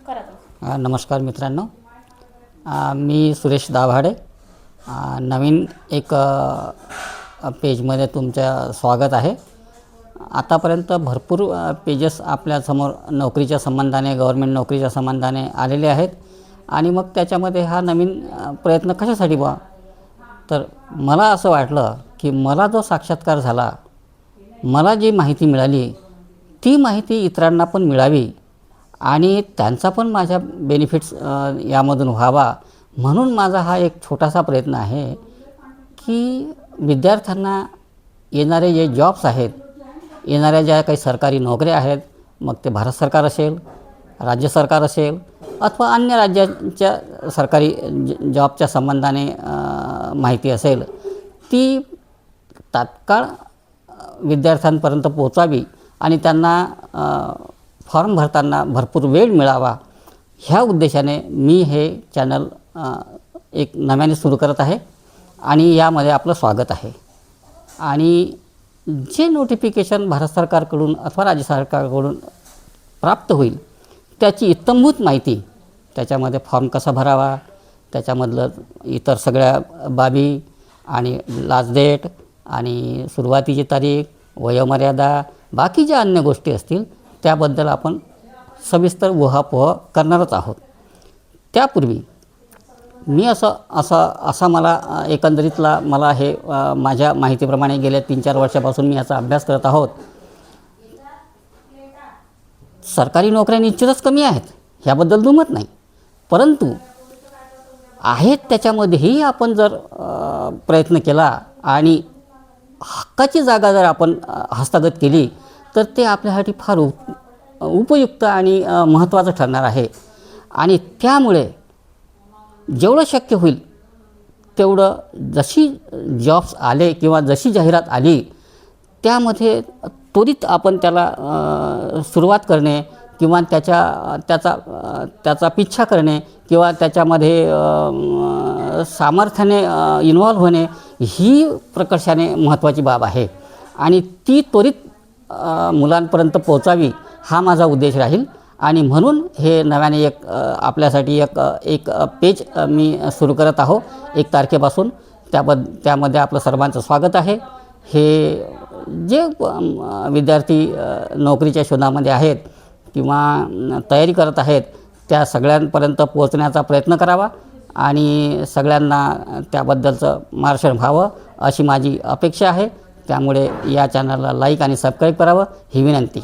नमस्कार मित्रांनो, मी सुरेश दाभाडे. नवीन एक पेजमध्ये तुमचं स्वागत आहे. आतापर्यंत भरपूर पेजेस आपल्यासमोर नोकरीच्या संबंधाने, गव्हर्नमेंट नोकरीच्या संबंधाने आलेले आहेत आणि मग त्याच्यामध्ये हा नवीन प्रयत्न कशासाठी बा, तर मला असं वाटलं की मला जो साक्षात्कार झाला, मला जी माहिती मिळाली ती माहिती इतरांना पण मिळावी आणि त्यांचा पण माझ्या बेनिफिट्स यामधून व्हावा, म्हणून माझा हा एक छोटासा प्रयत्न आहे की विद्यार्थ्यांना येणारे जे जॉब्स आहेत, येणाऱ्या ज्या काही सरकारी नोकऱ्या आहेत, मग ते भारत सरकार असेल, राज्य सरकार असेल अथवा अन्य राज्याच्या सरकारी जॉबच्या संबंधाने माहिती असेल, ती तात्काळ विद्यार्थ्यांपर्यंत पोचावी आणि त्यांना फॉर्म भरताना भरपूर वेळ मिळावा, ह्या उद्देशाने मी हे चॅनल एक नव्याने सुरू करत आहे आणि यामध्ये आपलं स्वागत आहे. आणि जे नोटिफिकेशन भारत सरकारकडून अथवा राज्य सरकारकडून प्राप्त होईल त्याची इत्थंभूत माहिती, त्याच्यामध्ये फॉर्म कसा भरावा, त्याच्यामधलं इतर सगळ्या बाबी आणि लास्ट डेट आणि सुरुवातीची तारीख, वयोमर्यादा, बाकी ज्या अन्य गोष्टी असतील त्याबद्दल आपण सविस्तर उहापोह करणारच आहोत. त्यापूर्वी मी असा मला एकंदरीतला मला हे माझ्या माहितीप्रमाणे गेल्या 3-4 वर्षापासून मी याचा अभ्यास करत आहोत. सरकारी नोकऱ्या निश्चितच कमी आहेत, ह्याबद्दल दुमत नाही, परंतु आहेत त्याच्यामध्येही आपण जर प्रयत्न केला आणि हक्काची जागा जर आपण हस्तगत केली तर ते आपल्यासाठी फार उपयुक्त आणि महत्त्वाचं ठरणार आहे. आणि त्यामुळे जेवढं शक्य होईल तेवढं जशी जॉब्स आले किंवा जशी जाहिरात आली त्यामध्ये त्वरित आपण त्याला सुरुवात करणे किंवा त्याचा पिच्छा करणे किंवा त्याच्यामध्ये सामर्थ्याने इन्व्हॉल्व होणे ही प्रकर्षाने महत्त्वाची बाब आहे आणि ती त्वरित मुलांपर्यंत पोचावी हा माझा उद्देश राहील. आणि म्हणून हे नव्याने एक आपल्यासाठी एक पेज मी सुरू करत आहो 1 तारखेपासून. त्यामध्ये आपलं सर्वांचं स्वागत आहे. हे जे विद्यार्थी नोकरीच्या शोधामध्ये आहेत किंवा तयारी करत आहेत त्या सगळ्यांपर्यंत पोहोचण्याचा प्रयत्न करावा आणि सगळ्यांना त्याबद्दलचं मार्गदर्शन व्हावं अशी माझी अपेक्षा आहे. त्यामुळे या चॅनलला लाईक आणि सबस्क्राईब करावं ही विनंती.